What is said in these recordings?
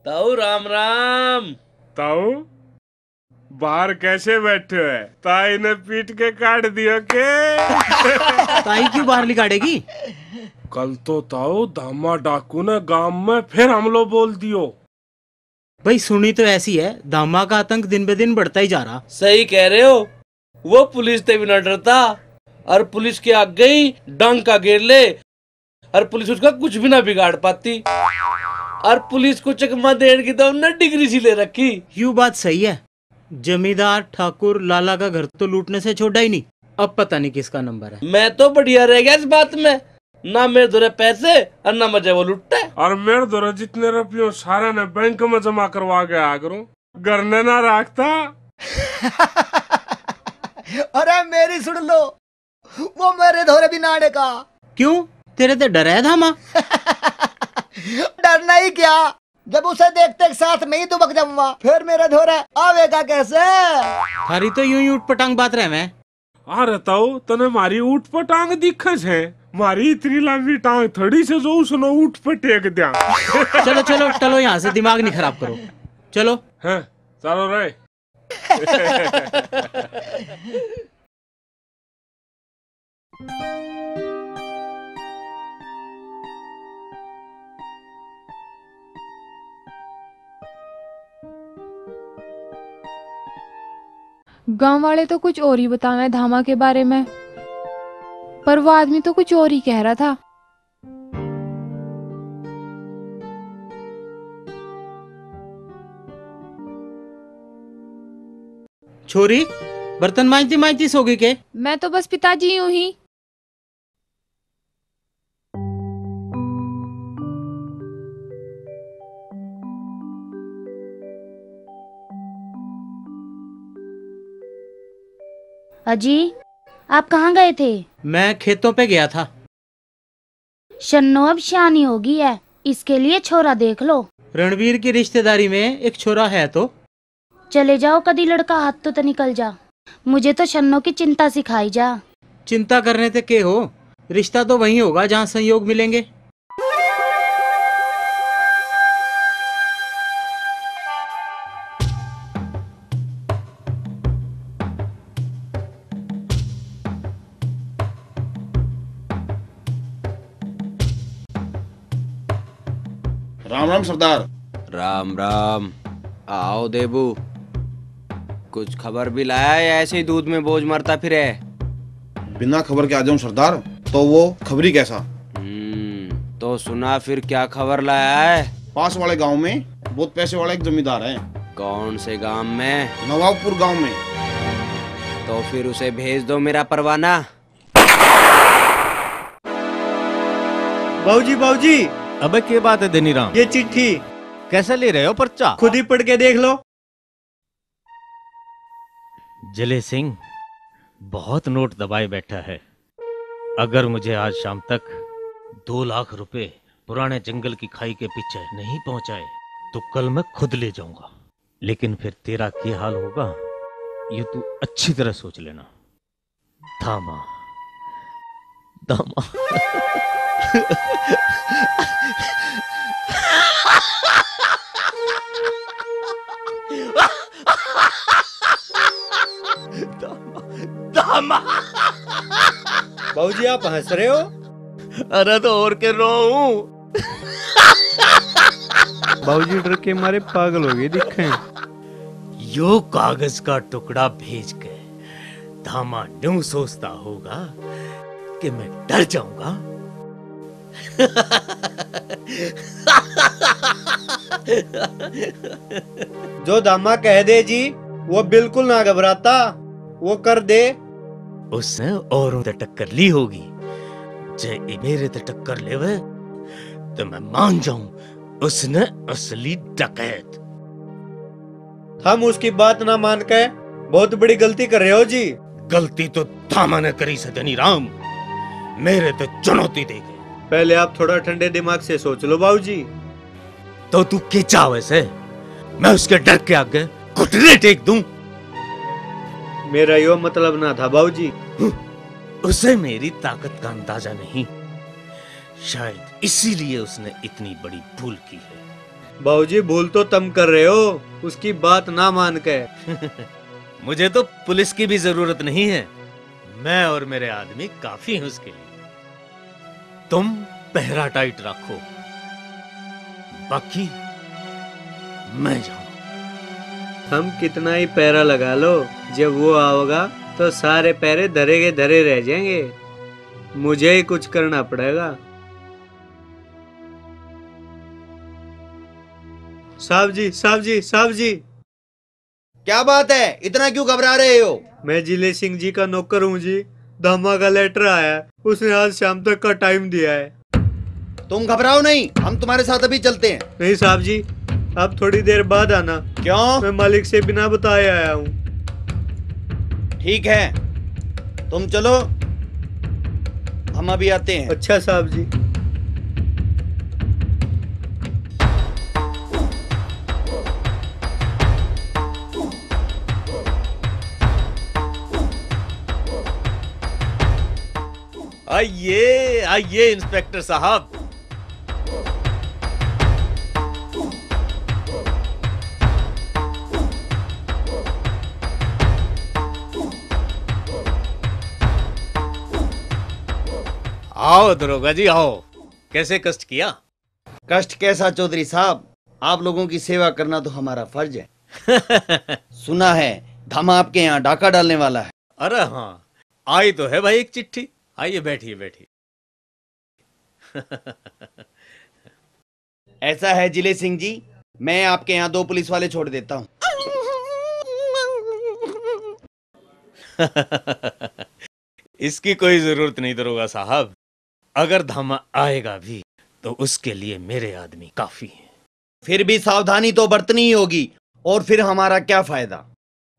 ताऊ राम राम। ताऊ बाहर कैसे बैठे है? ताई ने पीट के काट दिया के? ताई क्यों बाहर निकालेगी? कल तो ताऊ दामा डाकू ने गांव में फिर हमलो बोल दियो। भाई सुनी तो ऐसी है, दामा का आतंक दिन ब दिन बढ़ता ही जा रहा। सही कह रहे हो, वो पुलिस से भी न डरता और पुलिस के आगे ही डंका गिर ले और पुलिस उसका कुछ भी ना बिगाड़ पाती और पुलिस को चकमा देने की तो हमने डिग्री सी ले रखी। यूँ बात सही है, जमींदार ठाकुर लाला का घर तो लूटने से छोड़ा ही नहीं। अब पता नहीं किसका नंबर है। मैं तो बढ़िया रह गया इस बात में, ना मेरे दौरे पैसे और ना मजे वो लुटते। और मेरे दौरे जितने रुपये सारे ने बैंक में जमा करवा के आ करूं, घर ने ना रखता। अरे मेरी सुन लो, वो मेरे धोरे भी नाड़े का। क्यों, तेरे तो डर है धामा? डरना ही क्या, जब उसे देखते साथ में ही दुबक जाऊंगा, फिर मेरे धोरे आवेगा कैसे? हरी तो यूं ही उठ पटांग बात रहे मैं। अरे ताऊ तने मारी ऊट पर टांग दिखस है, मारी इतनी लंबी टांग थोड़ी से जो उसने ऊट पर टेक दिया। चलो चलो चलो, यहाँ से दिमाग नहीं खराब करो, चलो। हैं चलो रे। गांव वाले तो कुछ और ही बताना है धामा के बारे में, पर वो आदमी तो कुछ और ही कह रहा था। छोरी बर्तन मांजती मांजती सो गई के? मैं तो बस पिताजी यूं ही। अजी आप कहाँ गए थे? मैं खेतों पे गया था। शन्नो अब शानी होगी है, इसके लिए छोरा देख लो। रणवीर की रिश्तेदारी में एक छोरा है तो चले जाओ, कदी लड़का हाथ तो निकल जा। मुझे तो शन्नो की चिंता सिखाई जा। चिंता करने से के हो, रिश्ता तो वही होगा जहाँ संयोग मिलेंगे। राम राम सरदार। राम राम। आओ देबू, कुछ खबर भी लाया या ऐसे ही दूध में बोझ मरता फिरे? बिना खबर के आ जाऊं सरदार, तो वो खबरी कैसा? तो सुना फिर क्या खबर लाया है? पास वाले गांव में बहुत पैसे वाला एक जमींदार है। कौन से गांव में? नवाबपुर गांव में। तो फिर उसे भेज दो मेरा परवाना। बाबूजी बाबूजी। अबे क्या बात है देनीराम? ये चिट्ठी कैसे ले रहे हो पर्चा? खुद ही पढ़ के देख लो। जले सिंह बहुत नोट दबाए बैठा है। अगर मुझे आज शाम तक 2 लाख रुपए पुराने जंगल की खाई के पीछे नहीं पहुंचाए तो कल मैं खुद ले जाऊंगा। लेकिन फिर तेरा क्या हाल होगा ये तू अच्छी तरह सोच लेना। धामा धामा। बाबूजी आप हंस रहे हो? अरे तो और के रो हूं। बाबूजी डर के मारे पागल हो गए दिखे। यो कागज का टुकड़ा भेज के धामा न्यू सोचता होगा कि मैं डर जाऊंगा। जो दामा कह दे जी वो बिल्कुल ना घबराता, वो कर दे। उसने औरों से टक्कर ली होगी, जे मेरे से टक्कर लेवे तो मैं मान जाऊं उसने असली डकैत। हम उसकी बात ना मान के बहुत बड़ी गलती कर रहे हो जी। गलती तो धामा ने करी से धनीराम, मेरे तो चुनौती दे गए। पहले आप थोड़ा ठंडे दिमाग से सोच लो बाबूजी। तो तू क्या चाहे से मैं उसके डर के आगे घुटने टेक दूं? मेरा यो मतलब ना था बाबूजी। उसे मेरी ताकत का अंदाजा नहीं, शायद इसीलिए उसने इतनी बड़ी भूल की है। बाबूजी भूल तो तुम कर रहे हो, उसकी बात ना मान के। मुझे तो पुलिस की भी जरूरत नहीं है, मैं और मेरे आदमी काफी हैं उसके लिए। तुम पहरा टाइट रखो, बाकी मैं जाऊं। हम कितना ही पैरा लगा लो, जब वो आओगा तो सारे पैरे धरे के धरे रह जाएंगे। मुझे ही कुछ करना पड़ेगा। साहब जी, साहब जी, साहब जी। क्या बात है, इतना क्यों घबरा रहे हो? मैं जिले सिंह जी का नौकर हूँ जी। धामा का लेटर आया है, उसने आज शाम तक का टाइम दिया है। तुम घबराओ नहीं, हम तुम्हारे साथ अभी चलते हैं। नहीं साहब जी, आप थोड़ी देर बाद आना। क्यों? मैं मालिक से बिना बताए आया हूँ। ठीक है, तुम चलो, हम अभी आते हैं। अच्छा साहब जी। आइए आइए इंस्पेक्टर साहब। आओ दरोगा जी आओ, कैसे कष्ट किया? कष्ट कैसा चौधरी साहब, आप लोगों की सेवा करना तो हमारा फर्ज है। सुना है धामा आपके यहाँ डाका डालने वाला है। अरे हाँ, आई तो है भाई एक चिट्ठी। आइए बैठिए बैठिए। ऐसा है जिले सिंह जी, मैं आपके यहाँ 2 पुलिस वाले छोड़ देता हूँ। इसकी कोई जरूरत नहीं दरोगा साहब, अगर धामा आएगा भी तो उसके लिए मेरे आदमी काफी हैं। फिर भी सावधानी तो बरतनी ही होगी, और फिर हमारा क्या फायदा।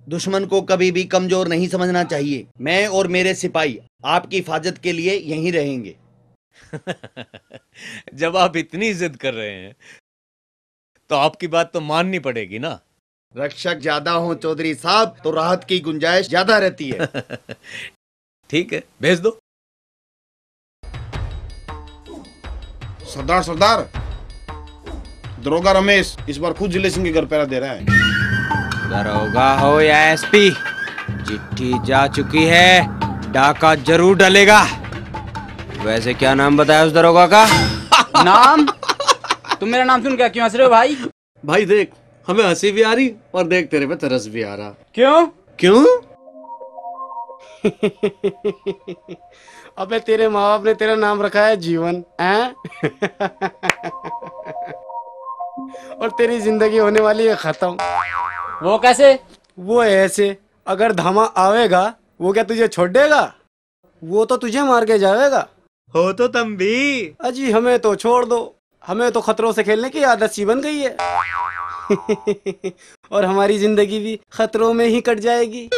दुश्मन को कभी भी कमजोर नहीं समझना चाहिए। मैं और मेरे सिपाही आपकी हिफाजत के लिए यहीं रहेंगे। जब आप इतनी जिद कर रहे हैं तो आपकी बात तो माननी पड़ेगी ना। रक्षक ज्यादा हो चौधरी साहब तो राहत की गुंजाइश ज्यादा रहती है। ठीक है, भेज दो। सरदार सरदार, दरोगा रमेश इस बार खुद जिले सिंह के घर पहरा दे रहा है। दरोगा हो या एसपी, चिट्ठी जा चुकी है, डाका जरूर डलेगा। वैसे क्या नाम बताया उस दरोगा का? नाम? तुम मेरा नाम सुन क्या क्यों हंस रहे हो भाई? भाई देख, हमें हंसी भी आ रही और देख तेरे पे तरस भी आ रहा। क्यों? क्यों? अबे तेरे माँ बाप ने तेरा नाम रखा है जीवन, हैं? और तेरी जिंदगी होने वाली है खत्म। वो कैसे? वो ऐसे, अगर धामा आवेगा वो क्या तुझे छोड़ देगा? वो तो तुझे मार के जाएगा। हो तो तुम भी। अजी हमें तो छोड़ दो, हमें तो खतरों से खेलने की आदत सी बन गई है। और हमारी जिंदगी भी खतरों में ही कट जाएगी।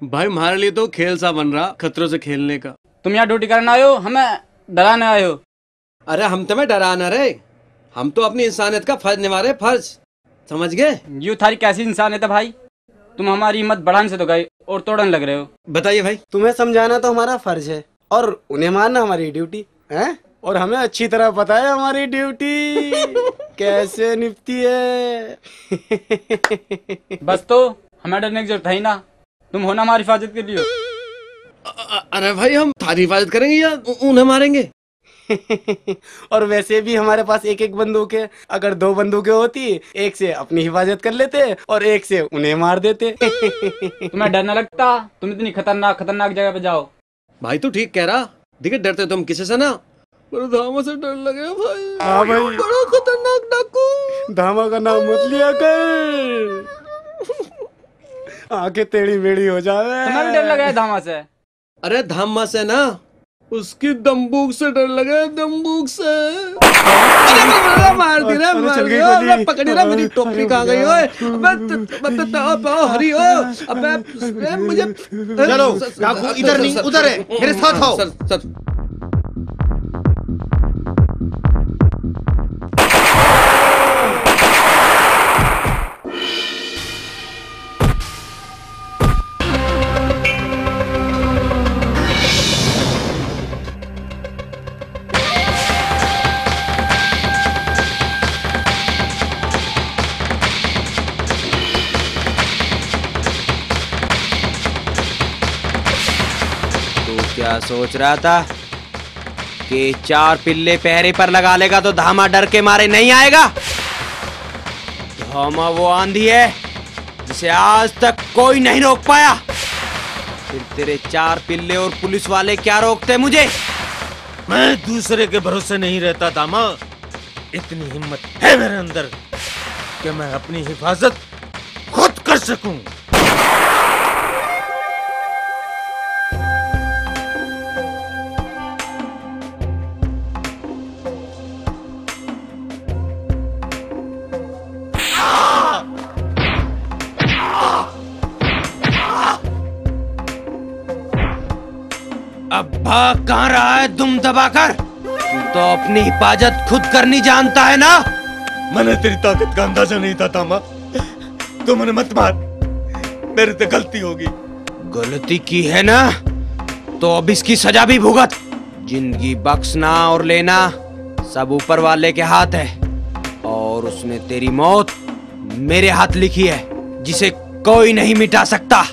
भाई हमारे लिए तो खेल सा बन रहा खतरों से खेलने का। तुम यहाँ ड्यूटी करने आए हो, हमें डराने आए हो? अरे हम तुम्हें डराना रे, हम तो अपनी इंसानियत का फर्ज निभा रहे, फर्ज, समझ गए? यू थारी कैसी इंसानियत है भाई? तुम हमारी हिम्मत बढ़ाने से तो गए और तोड़ने लग रहे हो। बताइए भाई। तुम्हें समझाना तो हमारा फर्ज है और उन्हें मानना हमारी ड्यूटी है, और हमें अच्छी तरह पता है हमारी ड्यूटी कैसे निपटी है। बस तो हमें डरने की जरूरत है ही ना, तुम हो ना हमारी हिफाजत के लिए। अरे भाई हम थारी हिफाजत करेंगे या उन्हें मारेंगे? और वैसे भी हमारे पास एक एक बंदूक है, अगर 2 बंदूकें होती एक से अपनी हिफाजत कर लेते और एक से उन्हें मार देते। तुम्हें डर न लगता? तुम इतनी खतरनाक जगह पे जाओ। भाई तू ठीक कह रहा, देखिए डरते तुम किसी से ना, पर धामा से डर लगे भाई। हाँ भाई, बड़ा खतरनाक डाकू। धामा का नाम मत लिया कर, आंखें टेढ़ी मेढ़ी हो जावे। तुम्हें भी डर लगा है धामा से? अरे धामा से ना, उसकी दम्बूक से डर लगे, दम्बूक से। मार दी रे, मार दी, पकड़ी रे, मेरी टोपी कहाँ गई? ओए हरी, अबे मुझे चलो डाकू इधर नहीं उधर है, मेरे साथ आओ। सर क्या सोच रहा था कि 4 पिल्ले पहरे पर लगा लेगा तो धामा डर के मारे नहीं आएगा? धामा वो आंधी है जिसे आज तक कोई नहीं रोक पाया। फिर तेरे 4 पिल्ले और पुलिस वाले क्या रोकते मुझे? मैं दूसरे के भरोसे नहीं रहता दामा। इतनी हिम्मत है मेरे अंदर कि मैं अपनी हिफाजत खुद कर सकूं। अब भाग कहाँ रहा है दुम दबाकर? तू तो अपनी हिफाजत खुद करनी जानता है ना? मैंने तेरी ताकत का अंदाजा नहीं था तामा। तू मुझे मत मार, मेरे से गलती होगी। गलती की है ना तो अब इसकी सजा भी भुगत। जिंदगी बख्शना और लेना सब ऊपर वाले के हाथ है, और उसने तेरी मौत मेरे हाथ लिखी है जिसे कोई नहीं मिटा सकता।